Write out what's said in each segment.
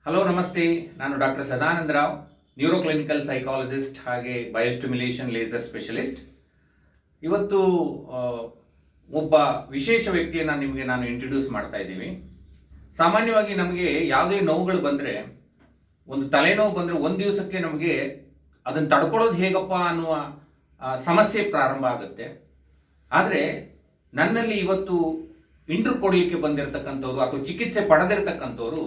Hello ನಮಸ್ತೆ, ನಾನು doctor Sadananda Rao, ನ್ಯೂರೋಕ್ಲಿನಿಕಲ್ psychologist ಹಾಗೆ ಬಯೋಸ್ಟಿಮ್ಯುಲೇಷನ್ ಲೇಸರ್ ಸ್ಪೆಷಲಿಸ್ಟ್. ಇವತ್ತು ಒಬ್ಬ ವಿಶೇಷ ವ್ಯಕ್ತಿಯನ್ನು ನಿಮಗೆ ನಾನು ಇಂಟ್ರೊಡ್ಯೂಸ್ ಮಾಡ್ತಾ ಇದ್ದೀವಿ. ಸಾಮಾನ್ಯವಾಗಿ ನಮಗೆ ಯಾವುದೇ ನೋವುಗಳು ಬಂದರೆ, ಒಂದು ತಲೆನೋವು ಬಂದರೆ ಒಂದು ದಿವಸಕ್ಕೆ ನಮಗೆ ಅದನ್ನು ತಡ್ಕೊಳ್ಳೋದು ಹೇಗಪ್ಪ ಅನ್ನುವ ಸಮಸ್ಯೆ ಪ್ರಾರಂಭ ಆಗುತ್ತೆ. ಆದರೆ ನನ್ನಲ್ಲಿ ಇವತ್ತು ಇಂಟ್ರ್ಯೂ ಕೊಡಲಿಕ್ಕೆ ಬಂದಿರತಕ್ಕಂಥವ್ರು ಅಥವಾ ಚಿಕಿತ್ಸೆ ಪಡೆದಿರತಕ್ಕಂಥವ್ರು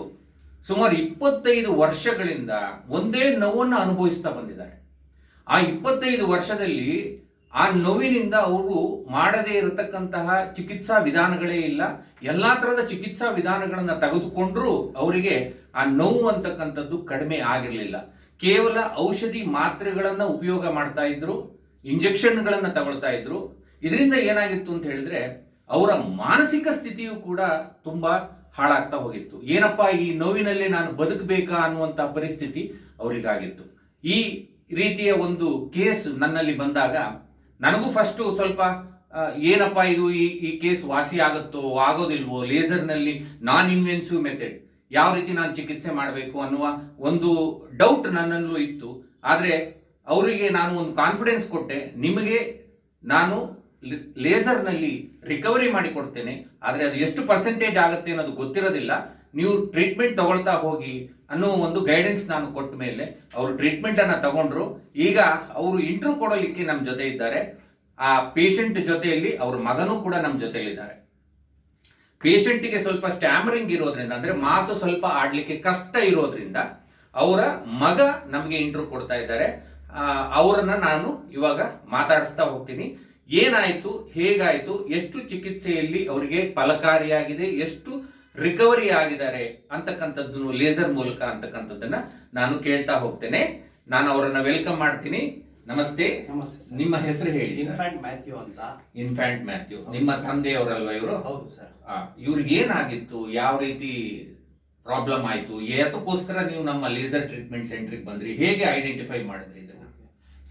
ಸುಮಾರು 25 ವರ್ಷಗಳಿಂದ ಒಂದೇ ನೋವನ್ನು ಅನುಭವಿಸ್ತಾ ಬಂದಿದ್ದಾರೆ. ಆ 25 ವರ್ಷದಲ್ಲಿ ಆ ನೋವಿನಿಂದ ಅವರು ಮಾಡದೇ ಇರತಕ್ಕಂತಹ ಚಿಕಿತ್ಸಾ ವಿಧಾನಗಳೇ ಇಲ್ಲ. ಎಲ್ಲ ಥರದ ಚಿಕಿತ್ಸಾ ವಿಧಾನಗಳನ್ನು ತೆಗೆದುಕೊಂಡ್ರೂ ಅವರಿಗೆ ಆ ನೋವು ಅಂತಕ್ಕಂಥದ್ದು ಕಡಿಮೆ ಆಗಿರಲಿಲ್ಲ. ಕೇವಲ ಔಷಧಿ ಮಾತ್ರೆಗಳನ್ನು ಉಪಯೋಗ ಮಾಡ್ತಾ ಇದ್ರು, ಇಂಜೆಕ್ಷನ್ಗಳನ್ನು ತಗೊಳ್ತಾ ಇದ್ರು. ಇದರಿಂದ ಏನಾಗಿತ್ತು ಅಂತ ಹೇಳಿದ್ರೆ ಅವರ ಮಾನಸಿಕ ಸ್ಥಿತಿಯು ಕೂಡ ತುಂಬ ಹಾಳಾಗ್ತಾ ಹೋಗಿತ್ತು. ಏನಪ್ಪ ಈ ನೋವಿನಲ್ಲೇ ನಾನು ಬದುಕಬೇಕಾ ಅನ್ನುವಂಥ ಪರಿಸ್ಥಿತಿ ಅವರಿಗಾಗಿತ್ತು. ಈ ರೀತಿಯ ಒಂದು ಕೇಸ್ ನನ್ನಲ್ಲಿ ಬಂದಾಗ ನನಗೂ ಫಸ್ಟು ಸ್ವಲ್ಪ ಏನಪ್ಪ ಇದು ಈ ಕೇಸ್ ವಾಸಿ ಆಗುತ್ತೋ ಆಗೋದಿಲ್ವೋ, ಲೇಸರ್ನಲ್ಲಿ ನಾನ್ ಇನ್ವೆನ್ಸಿವ್ ಮೆಥಡ್ ಯಾವ ರೀತಿ ನಾನು ಚಿಕಿತ್ಸೆ ಮಾಡಬೇಕು ಅನ್ನುವ ಒಂದು ಡೌಟ್ ನನ್ನಲ್ಲೂ ಇತ್ತು. ಆದರೆ ಅವರಿಗೆ ನಾನು ಒಂದು ಕಾನ್ಫಿಡೆನ್ಸ್ ಕೊಟ್ಟೆ, ನಿಮಗೆ ನಾನು ಲೇಸರ್ನಲ್ಲಿ ರಿಕವರಿ ಮಾಡಿ ಕೊಡ್ತೇನೆ, ಆದರೆ ಅದು ಎಷ್ಟು ಪರ್ಸೆಂಟೇಜ್ ಆಗುತ್ತೆ ಅನ್ನೋದು ಗೊತ್ತಿರೋದಿಲ್ಲ, ನೀವು ಟ್ರೀಟ್ಮೆಂಟ್ ತಗೊಳ್ತಾ ಹೋಗಿ ಅನ್ನೋ ಒಂದು ಗೈಡೆನ್ಸ್ ನಾನು ಕೊಟ್ಟ ಮೇಲೆ ಅವರು ಟ್ರೀಟ್ಮೆಂಟನ್ನು ತಗೊಂಡ್ರು. ಈಗ ಅವರು ಇಂಟ್ರ್ಯೂ ಕೊಡಲಿಕ್ಕೆ ನಮ್ಮ ಜೊತೆ ಇದ್ದಾರೆ. ಆ ಪೇಷಂಟ್ ಜೊತೆಯಲ್ಲಿ ಅವ್ರ ಮಗನೂ ಕೂಡ ನಮ್ಮ ಜೊತೆಯಲ್ಲಿದ್ದಾರೆ. ಪೇಷಂಟಿಗೆ ಸ್ವಲ್ಪ ಸ್ಟ್ಯಾಮರಿಂಗ್ ಇರೋದ್ರಿಂದ, ಅಂದರೆ ಮಾತು ಸ್ವಲ್ಪ ಆಡಲಿಕ್ಕೆ ಕಷ್ಟ ಇರೋದ್ರಿಂದ ಅವರ ಮಗ ನಮಗೆ ಇಂಟ್ರ್ಯೂ ಕೊಡ್ತಾ ಇದ್ದಾರೆ. ಅವರನ್ನು ನಾನು ಇವಾಗ ಮಾತಾಡಿಸ್ತಾ ಹೋಗ್ತೀನಿ. ಏನಾಯಿತು, ಹೇಗಾಯಿತು, ಎಷ್ಟು ಚಿಕಿತ್ಸೆಯಲ್ಲಿ ಅವರಿಗೆ ಫಲಕಾರಿಯಾಗಿದೆ, ಎಷ್ಟು ರಿಕವರಿ ಆಗಿದ್ದಾರೆ ಅಂತಕ್ಕಂಥದ್ದನ್ನು ಲೇಸರ್ ಮೂಲಕ ಅಂತಕ್ಕಂಥದ್ದನ್ನ ನಾನು ಕೇಳ್ತಾ ಹೋಗ್ತೇನೆ. ನಾನು ಅವರನ್ನ ವೆಲ್ಕಮ್ ಮಾಡ್ತೀನಿ. ನಮಸ್ತೆ. ನಿಮ್ಮ ಹೆಸರು ಹೇಳಿ. ಇನ್ಫ್ಯಾಂಟ್ ಮ್ಯಾಥ್ಯೂ ಅಂತ. ಇನ್ಫ್ಯಾಂಟ್ ಮ್ಯಾಥ್ಯೂ ನಿಮ್ಮ ತಂದೆಯವರಲ್ವಾ ಇವರು? ಹೌದು ಸರ್. ಇವ್ರಿಗೆ ಏನಾಗಿತ್ತು, ಯಾವ ರೀತಿ ಪ್ರಾಬ್ಲಮ್ ಆಯ್ತು, ಯಾತಕ್ಕೋಸ್ಕರ ನೀವು ನಮ್ಮ ಲೇಸರ್ ಟ್ರೀಟ್ಮೆಂಟ್ ಸೆಂಟ್ರಿಗೆ ಬಂದ್ರಿ, ಹೇಗೆ ಐಡೆಂಟಿಫೈ ಮಾಡಿದ್ರಿ ಇದನ್ನ?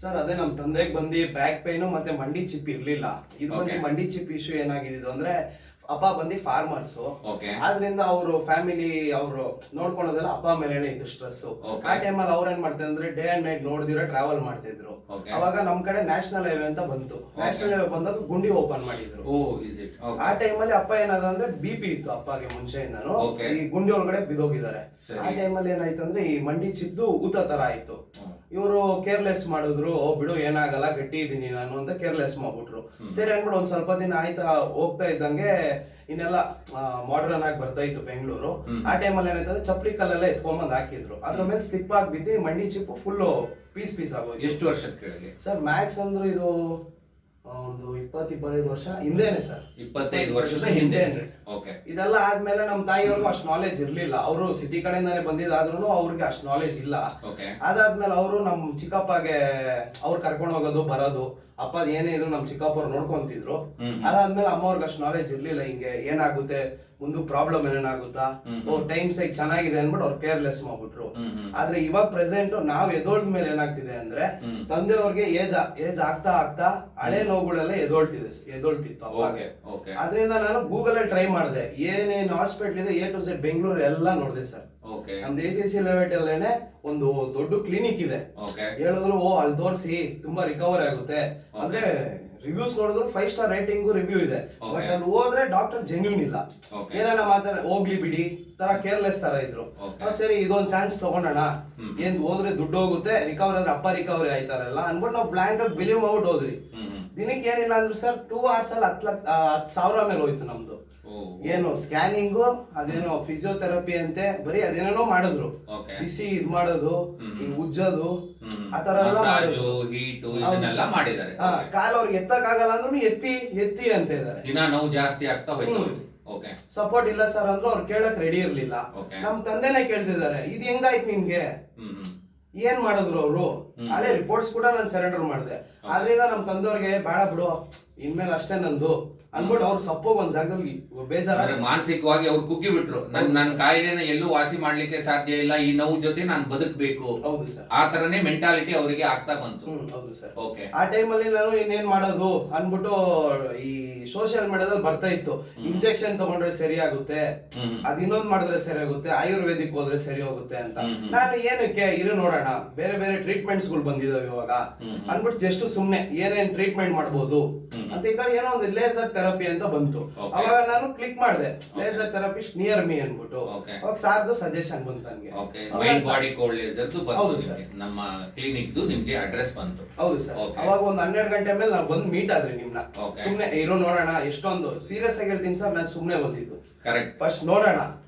ಸರ್, ಅದೇ ನಮ್ಮ ತಂದೆಗೆ ಬಂದು ಬ್ಯಾಕ್ ಪೈನು ಮತ್ತೆ ಮಂಡಿ ಚಿಪ್ ಇರ್ಲಿಲ್ಲ. ಇದು ಬಂದು ಮಂಡಿ ಚಿಪ್ ಇಶ್ಯೂ ಏನಾಗಿದೆ ಅಂದ್ರೆ, ಅಪ್ಪ ಬಂದು ಫಾರ್ಮರ್ಸ್, ಆದ್ರಿಂದ ಅವರು ಫ್ಯಾಮಿಲಿ ಅವರು ನೋಡ್ಕೊಳೋದೆಲ್ಲ ಅಪ್ಪ ಮೇಲೆನೆ ಇತ್ತು ಸ್ಟ್ರೆಸ್. ಆ ಟೈಮಲ್ಲಿ ಅವ್ರ ಏನ್ ಮಾಡ್ತಾರೆ ಅಂದ್ರೆ ಡೇ ಅಂಡ್ ನೈಟ್ ನೋಡಿದಿರೋ ಟ್ರಾವೆಲ್ ಮಾಡ್ತಿದ್ರು. ಅವಾಗ ನಮ್ ಕಡೆ ನ್ಯಾಷನಲ್ ಹೈವೇ ಅಂತ ಬಂತು. ನ್ಯಾಷನಲ್ ಹೈವೇ ಬಂದಾಗ ಗುಂಡಿ ಓಪನ್ ಮಾಡಿದ್ರು. ಆ ಟೈಮಲ್ಲಿ ಅಪ್ಪ ಏನಾದ ಅಂದ್ರೆ BP ಇತ್ತು ಅಪ್ಪಗೆ ಮುಂಚೆಯಿಂದನು. ಈ ಗುಂಡಿ ಒಳಗಡೆ ಬಿದೋಗಿದ್ದಾರೆ. ಆ ಟೈಮಲ್ಲಿ ಏನಾಯ್ತು ಅಂದ್ರೆ ಈ ಮಂಡಿ ಚಿದ್ದು ಊತ ತರ ಆಯ್ತು. ಇವರು ಕೇರ್ಲೆಸ್ ಮಾಡಿದ್ರು, ಬಿಡು ಏನಾಗಲ್ಲ, ಗಟ್ಟಿ ಇದೀನಿ ನಾನು ಅಂತ ಕೇರ್ಲೆಸ್ ಮಾಡ್ಬಿಟ್ರು. ಸರಿ ಅನ್ಬಿಟ್ಟು ಒಂದ್ ಸ್ವಲ್ಪ ದಿನ ಆಯ್ತಾ ಹೋಗ್ತಾ ಇದ್ದಂಗೆ ಇನ್ನೆಲ್ಲ ಮಾಡರ್ನ್ ಆಗಿ ಬರ್ತಾ ಇತ್ತು ಬೆಂಗಳೂರು. ಆ ಟೈಮಲ್ಲಿ ಏನಾಯ್ತಂದ್ರೆ ಚಪ್ಪಲಿ ಕಲ್ಲೆಲ್ಲ ಎತ್ಕೊಂಬಂದ್ ಹಾಕಿದ್ರು. ಅದ್ರ ಮೇಲೆ ಸ್ಲಿಪ್ ಆಗಿ ಬಿದ್ದು ಮಂಡಿ ಚಿಪ್ ಫುಲ್ ಪೀಸ್ ಆಗೋದು. ಎಷ್ಟು ವರ್ಷದ ಕೆಳಗೆ ಸರ್? ಮ್ಯಾಕ್ಸ್ ಅಂದ್ರೆ ಇದು ಒಂದು 20-25 ವರ್ಷ ಹಿಂದೆನೆ ಸರ್. 25 ವರ್ಷದ ಹಿಂದೆ. ಇದೆಲ್ಲ ಆದ್ಮೇಲೆ ನಮ್ ತಾಯಿಯವ್ರಿಗೂ ಅಷ್ಟು ನಾಲೆಜ್ ಇರ್ಲಿಲ್ಲ. ಅವರು ಸಿಟಿ ಕಡೆಯಿಂದಾನೆ ಬಂದಿದ್ದಾದ್ರೂ ಅವ್ರಿಗೆ ಅಷ್ಟು ನಾಲೆಜ್ ಇಲ್ಲ. ಅದಾದ್ಮೇಲೆ ಅವರು ನಮ್ ಚಿಕ್ಕಪ್ಪಗೆ ಅವ್ರು ಕರ್ಕೊಂಡು ಹೋಗೋದು ಬರೋದು, ಅಪ್ಪ ಏನೇ ಇದ್ರು ನಮ್ ಚಿಕ್ಕಪ್ಪ ಅವ್ರು ನೋಡ್ಕೊಂತಿದ್ರು. ಅದಾದ್ಮೇಲೆ ಅಮ್ಮ ಅವ್ರಿಗೆ ಅಷ್ಟು ನಾಲೆಜ್ ಇರ್ಲಿಲ್ಲ, ಹಿಂಗೆ ಏನಾಗುತ್ತೆ ಮುಂದೆ ಪ್ರಾಬ್ಲಮ್ ಏನೇನಾಗುತ್ತಾ, ಟೈಮ್ ಸೈಕ್ ಚೆನ್ನಾಗಿದೆ ಅನ್ಬಿಟ್ಟು ಅವ್ರು ಕೇರ್ಲೆಸ್ ಮಾಡ್ಬಿಟ್ರು. ಆದ್ರೆ ಇವಾಗ ಪ್ರೆಸೆಂಟ್ ನಾವ್ ಎದೋಳ್ದ ಮೇಲೆ ಏನಾಗ್ತಿದೆ ಅಂದ್ರೆ, ತಂದೆಯವ್ರಿಗೆ ಏಜ್ ಆಗ್ತಾ ಹಳೆ ನೋವುಗಳೆಲ್ಲ ಎದೋಳ್ತಿತ್ತು ಅವಾಗೆ. ಅದ್ರಿಂದ ನಾನು ಗೂಗಲ್ ಅಲ್ಲಿ ಟ್ರೈ ಮಾಡಿದೆ, ಏನೇನು ಹಾಸ್ಪಿಟಲ್ ಇದೆ A to Z ಬೆಂಗಳೂರು ಎಲ್ಲ ನೋಡಿದೆ ಸರ್. ನಮ್ದು ACC ಲೆವೆಟ್ ಅಲ್ಲೇನೆ ಒಂದು ದೊಡ್ಡ ಕ್ಲಿನಿಕ್ ಇದೆ. ಹೇಳಿದ್ರು ಅಲ್ಲಿ ತೋರಿಸಿ ತುಂಬಾ ರಿಕವರಿ ಆಗುತ್ತೆ ಅಂದ್ರೆ ರಿವ್ಯೂಸ್ ನೋಡಿದ್ರು 5 ಸ್ಟಾರ್ ರೇಟಿಂಗ್ ರಿವ್ಯೂ ಇದೆ. ಬಟ್ ಅಲ್ಲಿ ಹೋದ್ರೆ ಡಾಕ್ಟರ್ ಜೆನ್ಯೂನ್ ಇಲ್ಲ, ಏನೇನ ಮಾತಾಡ ಹೋಗ್ಲಿ ಬಿಡಿ ತರ ಕೇರ್ಲೆಸ್ ತರ ಇದ್ರು. ಸರಿ ಇದೊಂದ್ ಚಾನ್ಸ್ ತಗೊಂಡೋಣ, ಏನ್ ಹೋದ್ರೆ ದುಡ್ಡು ಹೋಗುತ್ತೆ, ರಿಕವರಿ ಆದ್ರೆ ಅಪ್ಪ ರಿಕವರಿ ಆಯ್ತಾರಲ್ಲ ಅನ್ಬಿಟ್ಟು ನಾವು ಬ್ಲಾಂಕ್ ಆಗಿ ಬಿಲೀವ್ ಮಾಡ್ಬಿಟ್ಟು ಹೋದ್ರಿ. ದಿನಕ್ಕೆ ಏನಿಲ್ಲ ಅಂದ್ರೆ ಸರ್ 2 hours ಅಲ್ಲಿ 10,000 ಮೇಲೆ ಹೋಯ್ತು ನಮ್ದು. ಏನು ಸ್ಕ್ಯಾನಿಂಗು, ಅದೇನೋ ಫಿಸಿಯೋಥೆರಪಿ ಅಂತೆ, ಬರೀ ಅದೇನೋ ಮಾಡಿದ್ರು, ಬಿಸಿ ಇದ್ ಮಾಡೋದು, ಹಿಂಗ್ ಉಜ್ಜೋದು, ಆತರ ಎಲ್ಲ ಮಾಡಿದ್ದಾರೆ. ಕಾಲ ಅವ್ರಿಗೆ ಎತ್ತಕ್ ಆಗಲ್ಲ ಅಂದ್ರೂ ಎತ್ತಿ ಅಂತ ಇದಾರೆ. ನೋವು ಜಾಸ್ತಿ ಆಗ್ತಾ ಹೋಯ್ತು. ಸಪೋರ್ಟ್ ಇಲ್ಲ ಸರ್ ಅಂದ್ರೆ ಅವ್ರು ಕೇಳಕ್ ರೆಡಿ ಇರ್ಲಿಲ್ಲ. ನಮ್ ತಂದೆನೆ ಕೇಳ್ತಿದ್ದಾರೆ, ಇದು ಹೆಂಗಾಯ್ತು ನಿನ್ಗೆ, ಏನ್ ಮಾಡಿದ್ರು ಅವರು. ಹಳೆ ರಿಪೋರ್ಟ್ಸ್ ಕೂಡ ನಾನು ಸರೆಂಡರ್ ಮಾಡಿದೆ. ಆದ್ರಿಂದ ನಮ್ ತಂದೆಯವ್ರಿಗೆ ಬೇಡ ಬಿಡು, ಇನ್ಮೇಲೆ ಅಷ್ಟೇ ನಂದು ಅನ್ಬಿಟ್ಟು ಅವ್ರು ಸಪ್ಪೋಗ್ ಒಂದ್ ಜಾಗದಲ್ಲಿ ಬೇಜಾರ ಅಂದ್ರೆ ಮಾನಸಿಕವಾಗಿ ಅವ್ರು ಕುಗ್ಗಿ ಬಿಟ್ರು. ನನ್ನ ಕಾಯಿಲೆನ ಎಲ್ಲೂ ವಾಸಿ ಮಾಡ್ಲಿಕ್ಕೆ ಸಾಧ್ಯ ಇಲ್ಲ, ಈ ನೋವು ಜೊತೆ ನಾನು ಬದುಕಬೇಕು. ಹೌದು ಸರ್, ಆ ತರನೇ ಮೆಂಟಾಲಿಟಿ ಅವರಿಗೆ ಆಗ್ತಾ ಬಂತು. ಹೌದು ಸರ್. ಓಕೆ, ಆ ಟೈಮಲ್ಲಿ ನಾನು ಇನ್ನೇನ್ ಮಾಡೋದು ಅನ್ಬಿಟ್ಟು ಈ ಸೋಷಿಯಲ್ ಮೀಡಿಯಾದಲ್ಲಿ ಬರ್ತಾ ಇತ್ತು, ಇಂಜೆಕ್ಷನ್ ತಗೊಂಡ್ರೆ ಸರಿ ಆಗುತ್ತೆ, ಅದ್ ಇನ್ನೊಂದ್ ಮಾಡಿದ್ರೆ ಸರಿ ಆಗುತ್ತೆ, ಆಯುರ್ವೇದಿಕ್ ಹೋದ್ರೆ ಸರಿ ಹೋಗುತ್ತೆ ಅಂತ. ನಾನು ಏನಕ್ಕೆ ಇರು ನೋಡೋಣ, ಬೇರೆ ಬೇರೆ ಟ್ರೀಟ್ಮೆಂಟ್ಸ್ ಗಳು ಬಂದಿದಾವೆ ಇವಾಗ ಅನ್ಬಿಟ್ಟು ಜಸ್ಟ್ ಸುಮ್ನೆ ಏನೇನ್ ಟ್ರೀಟ್ಮೆಂಟ್ ಮಾಡ್ಬೋದು ಅಂತ ಇದ್ದಾಗ ಏನೋ ಒಂದು ಲೇಸರ್ ಥೆರಪಿ ಅಂತ ಬಂತು. ಅವಾಗ ನಾನು ಕ್ಲಿಕ್ ಮಾಡಿದೆ, ಲೇಸರ್ ಥೆರಪಿಸ್ಟ್ ನಿಯರ್ ಮೀ ಅನ್ಬಿಟ್ಟು. ಅವಾಗ ಸಾರ್ದು ಸಜೆಷನ್ ಬಂತು ನನಗೆ. ಮೈಂಡ್ ಬಾಡಿ ಕೋಲ್ಡ್ ಲೇಸರ್ದು ಬಂತು, ನಮ್ಮ ಕ್ಲಿನಿಕ್ ನಿಮ್ಗೆ ಅಡ್ರೆಸ್ ಬಂತು. ಹೌದು ಸರ್. ಅವಾಗ ಒಂದು 12 ಗಂಟೆ ಮೇಲೆ ನಾವು ಬಂದು ಮೀಟ್ ಆದ್ರಿ ನಿಮ್ನ. ಸುಮ್ನೆ ಇರೋ ನೋಡೋಣ, ಎಷ್ಟೊಂದು ಸೀರಿಯಸ್ ಆಗಿ ಹೇಳ್ತೀನಿ ಸರ್, ನಾನು ಸುಮ್ನೆ ಬಂದಿದ್ದು. ಕರೆಕ್ಟ್, ಫಸ್ಟ್ ನೋಡೋಣ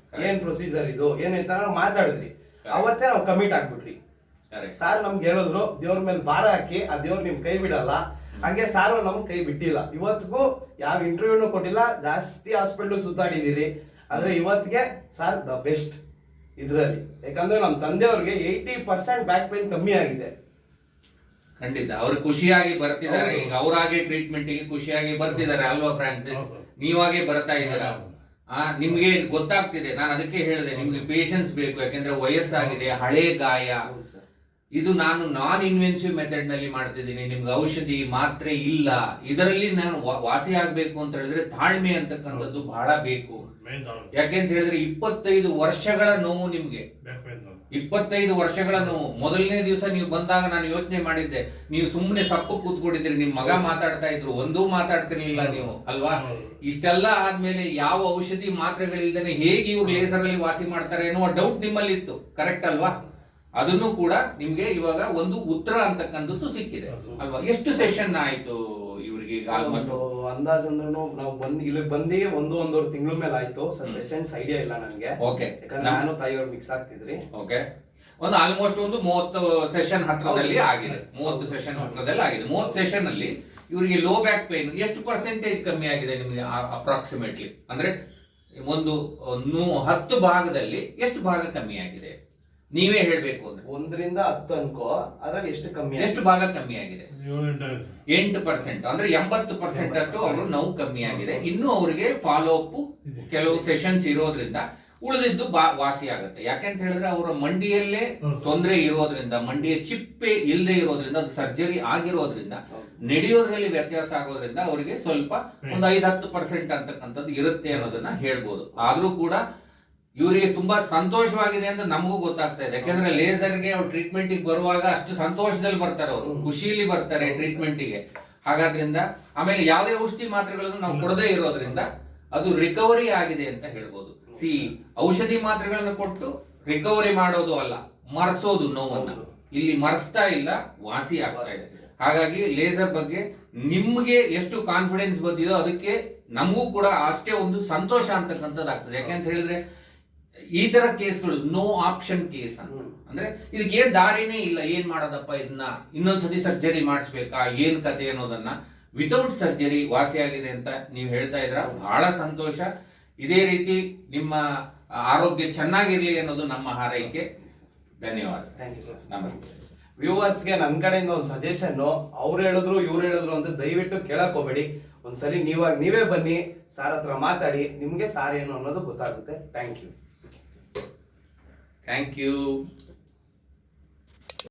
ಏನ್ ಪ್ರೊಸೀಜರ್ ಇದು ಏನಂತ ಮಾತಾಡಿದ್ರಿ. ಅವತ್ತೇ ನಾವು ಕಮಿಟ್ ಆಗ್ಬಿಟ್ರಿ. ಸಾರ್ ನಮ್ಗೆ ಹೇಳಿದ್ರು, ದೇವ್ರ ಮೇಲೆ ಭಾರ ಹಾಕಿ, ಆ ದೇವ್ರ ನಿಮ್ ಕೈ ಬಿಡಲ್ಲ. ಹಂಗೆ ಸಾರು ನಮ್ ಕೈ ಬಿಟ್ಟಿಲ್ಲ. ಇವತ್ತಿಗೂ ಯಾವ ಇಂಟರ್ವ್ಯೂನು ಕೊಟ್ಟಿಲ್ಲ, ಜಾಸ್ತಿ ಹಾಸ್ಪಿಟ್ಲ್ ಸುತ್ತಾಡಿದಿರಿ, ಆದ್ರೆ ಇವತ್ತಿಗೆ ಸಾರ್ ದ ಬೆಸ್ಟ್ ಇದ್ರಲ್ಲಿ. ಯಾಕಂದ್ರೆ ನಮ್ ತಂದೆಯವ್ರಿಗೆ 80% ಬ್ಯಾಕ್ ಪೇನ್ ಕಮ್ಮಿ ಆಗಿದೆ. ಖಂಡಿತ ಅವ್ರು ಖುಷಿಯಾಗಿ ಬರ್ತಿದ್ದಾರೆ. ಈಗ ಅವರಾಗೆ ಟ್ರೀಟ್ಮೆಂಟ್ ಗೆ ಖುಷಿಯಾಗಿ ಬರ್ತಿದ್ದಾರೆ ಅಲ್ವಾ ಫ್ರಾನ್ಸಿಸ್? ನೀವಾಗೆ ಬರ್ತಾ ಇದ್ದೀರಾ. ನಿಮ್ಗೆ ಗೊತ್ತಾಗ್ತಿದೆ. ನಾನು ಅದಕ್ಕೆ ಹೇಳಿದೆ, ನಿಮ್ಗೆ ಪೇಷನ್ಸ್ ಬೇಕು. ಯಾಕೆಂದ್ರೆ ವಯಸ್ಸಾಗಿದೆ, ಹಳೆ ಗಾಯ. ಇದು ನಾನು ನಾನ್ ಇನ್ವೆನ್ಸಿವ್ ಮೆಥಡ್ ನಲ್ಲಿ ಮಾಡ್ತಿದ್ದೀನಿ. ನಿಮ್ಗೆ ಔಷಧಿ ಮಾತ್ರೆ ಇಲ್ಲ. ಇದರಲ್ಲಿ ನಾನು ವಾಸಿ ಆಗ್ಬೇಕು ಅಂತ ಹೇಳಿದ್ರೆ ತಾಳ್ಮೆ ಅಂತಕ್ಕಂಥದ್ದು ಬಹಳ ಬೇಕು. ಯಾಕೆಂತ ಹೇಳಿದ್ರೆ 25 ವರ್ಷಗಳ ನೋವು ನಿಮ್ಗೆ, 25 ವರ್ಷಗಳ ನೋವು. ಮೊದಲನೇ ದಿವಸ ನೀವು ಬಂದಾಗ ನಾನು ಯೋಚನೆ ಮಾಡಿದ್ದೆ, ನೀವು ಸುಮ್ಮನೆ ಸಪ್ಪು ಕೂತ್ಕೊಂಡಿದ್ರಿ, ನಿಮ್ ಮಗ ಮಾತಾಡ್ತಾ ಇದ್ರು, ಒಂದೂ ಮಾತಾಡ್ತಿರ್ಲಿಲ್ಲ ನೀವು ಅಲ್ವಾ? ಇಷ್ಟೆಲ್ಲ ಆದ್ಮೇಲೆ ಯಾವ ಔಷಧಿ ಮಾತ್ರೆಗಳಿಲ್ದೇನೆ ಹೇಗೆ ಇವ್ರು ಲೇಸರ್ ಅಲ್ಲಿ ವಾಸಿ ಮಾಡ್ತಾರೆ ಅನ್ನುವ ಡೌಟ್ ನಿಮ್ಮಲ್ಲಿ ಇತ್ತು. ಕರೆಕ್ಟ್ ಅಲ್ವಾ? ಅದನ್ನು ಕೂಡ ನಿಮ್ಗೆ ಇವಾಗ ಒಂದು ಉತ್ತರ ಅಂತಕ್ಕಂಥದ್ದು ಸಿಕ್ಕಿದೆ ಅಲ್ವಾ? ಎಷ್ಟು ಸೆಷನ್ ಆಯ್ತು ಇವ್ರಿಗೆ? ಆಲ್ಮೋಸ್ಟ್ ಅಂದಾಜ್ ಅಂದ್ರೂ ನಾವು ಇಲ್ಲಿ ಬಂದು ಒಂದೂವರೆ ತಿಂಗಳ ಮೇಲೆ ಆಯ್ತು. ಸೆಷನ್ಸ್ ಐಡಿಯಾ ಇಲ್ಲ ನನ್ಗೆ. ಓಕೆ, ಯಾಕಂದ್ರೆ ನಾನು ತಾಯಿಯವ್ರು ಮಿಕ್ಸ್ ಆಗ್ತಿದ್ರಿ. ಓಕೆ, ಒಂದು ಆಲ್ಮೋಸ್ಟ್ ಒಂದು 30 ಸೆಷನ್ ಹತ್ರದಲ್ಲಿ ಆಗಿದೆ. 30 ಸೆಷನ್ ಹತ್ರದಲ್ಲಿ ಆಗಿದೆ. 30 ಸೆಷನ್ ಅಲ್ಲಿ ಇವರಿಗೆ ಲೋ ಬ್ಯಾಕ್ ಪೇನ್ ಎಷ್ಟು ಪರ್ಸೆಂಟೇಜ್ ಕಮ್ಮಿ ಆಗಿದೆ ನಿಮಗೆ ಅಪ್ರಾಕ್ಸಿಮೇಟ್ಲಿ? ಅಂದ್ರೆ ಒಂದು 10 ಭಾಗದಲ್ಲಿ ಎಷ್ಟು ಭಾಗ ಕಮ್ಮಿ ಆಗಿದೆ ನೀವೇ ಹೇಳ್ಬೇಕು ಅಂದ್ರೆ? 1 ರಿಂದ 10 ಅನ್ಕೋ, ಅದ್ರಲ್ಲಿ ಎಷ್ಟು ಕಮ್ಮಿ, ಎಷ್ಟು ಭಾಗ ಕಮ್ಮಿ ಆಗಿದೆ? 8%. ಅಂದ್ರೆ 80% ಅಷ್ಟು ಅವರು ನೋವು ಕಮ್ಮಿ ಆಗಿದೆ. ಇನ್ನು ಅವರಿಗೆ ಫಾಲೋ ಅಪ್ ಕೆಲವು ಸೆಷನ್ಸ್ ಇರೋದ್ರಿಂದ ಉಳಿದಿದ್ದು ವಾಸಿ ಆಗುತ್ತೆ. ಯಾಕೆಂತ ಹೇಳಿದ್ರೆ ಅವರ ಮಂಡಿಯಲ್ಲೇ ತೊಂದರೆ ಇರೋದ್ರಿಂದ, ಮಂಡಿಯ ಚಿಪ್ಪೆ ಇಲ್ಲದೆ ಇರೋದ್ರಿಂದ, ಅದು ಸರ್ಜರಿ ಆಗಿರೋದ್ರಿಂದ, ನಡೆಯೋದ್ರಲ್ಲಿ ವ್ಯತ್ಯಾಸ ಆಗೋದ್ರಿಂದ ಅವರಿಗೆ ಸ್ವಲ್ಪ ಒಂದು 5-10% ಅಂತಕ್ಕಂಥದ್ದು ಇರುತ್ತೆ ಅನ್ನೋದನ್ನ ಹೇಳ್ಬೋದು. ಆದ್ರೂ ಕೂಡ ಇವರಿಗೆ ತುಂಬಾ ಸಂತೋಷವಾಗಿದೆ ಅಂತ ನಮಗೂ ಗೊತ್ತಾಗ್ತಾ ಇದೆ. ಯಾಕಂದ್ರೆ ಲೇಸರ್ಗೆ ಅವ್ರು ಟ್ರೀಟ್ಮೆಂಟ್ ಬರುವಾಗ ಅಷ್ಟು ಸಂತೋಷದಲ್ಲಿ ಬರ್ತಾರೆ, ಅವರು ಖುಷಿಯಲ್ಲಿ ಬರ್ತಾರೆ ಟ್ರೀಟ್ಮೆಂಟ್ಗೆ. ಹಾಗಾದ್ರಿಂದ ಆಮೇಲೆ ಯಾವುದೇ ಔಷಧಿ ಮಾತ್ರೆಗಳನ್ನು ನಾವು ಕೊಡದೇ ಇರೋದ್ರಿಂದ ಅದು ರಿಕವರಿ ಆಗಿದೆ ಅಂತ ಹೇಳ್ಬೋದು. ಔಷಧಿ ಮಾತ್ರೆಗಳನ್ನು ಕೊಟ್ಟು ರಿಕವರಿ ಮಾಡೋದು ಅಲ್ಲ, ಮರೆಸೋದು ನೋವನ್ನ. ಇಲ್ಲಿ ಮರೆಸ್ತಾ ಇಲ್ಲ, ವಾಸಿ ಆಗ್ತಾ ಇದೆ. ಹಾಗಾಗಿ ಲೇಸರ್ ಬಗ್ಗೆ ನಿಮ್ಗೆ ಎಷ್ಟು ಕಾನ್ಫಿಡೆನ್ಸ್ ಬಂದಿದೋ ಅದಕ್ಕೆ ನಮಗೂ ಕೂಡ ಅಷ್ಟೇ ಒಂದು ಸಂತೋಷ ಅಂತಕ್ಕಂಥದ್ದು ಆಗ್ತದೆ. ಯಾಕೆಂತ ಹೇಳಿದ್ರೆ ಈ ತರ ಕೇಸ್ಗಳು ನೋ ಆಪ್ಷನ್ ಕೇಸ್ ಅಂತ. ಅಂದ್ರೆ ಇದಕ್ಕೆ ಏನ್ ದಾರಿನೇ ಇಲ್ಲ, ಏನ್ ಮಾಡೋದಪ್ಪ, ಇದನ್ನ ಇನ್ನೊಂದ್ಸತಿ ಸರ್ಜರಿ ಮಾಡಿಸ್ಬೇಕಾ, ಏನ್ ಕತೆ ಅನ್ನೋದನ್ನ ವಿತೌಟ್ ಸರ್ಜರಿ ವಾಸಿಯಾಗಿದೆ ಅಂತ ನೀವು ಹೇಳ್ತಾ ಇದ್ರ, ಬಹಳ ಸಂತೋಷ. ಇದೇ ರೀತಿ ನಿಮ್ಮ ಆರೋಗ್ಯ ಚೆನ್ನಾಗಿರ್ಲಿ ಅನ್ನೋದು ನಮ್ಮ ಹಾರೈಕೆ. ಧನ್ಯವಾದ. Thank you sir. ನಮಸ್ತೆ. ವ್ಯೂವರ್ಸ್ಗೆ ನನ್ನ ಕಡೆಯಿಂದ ಒಂದು ಸಜೆಷನ್, ಅವ್ರು ಹೇಳಿದ್ರು ಇವ್ರು ಹೇಳಿದ್ರು ಅಂತ ದಯವಿಟ್ಟು ಕೇಳಕ್ ಹೋಗ್ಬೇಡಿ. ಒಂದ್ಸಲಿ ನೀವೇ ಬನ್ನಿ, ಸಾರ್ ಹತ್ರ ಮಾತಾಡಿ, ನಿಮ್ಗೆ ಸಾರ್ ಏನು ಅನ್ನೋದು ಗೊತ್ತಾಗುತ್ತೆ. Thank you. Thank you.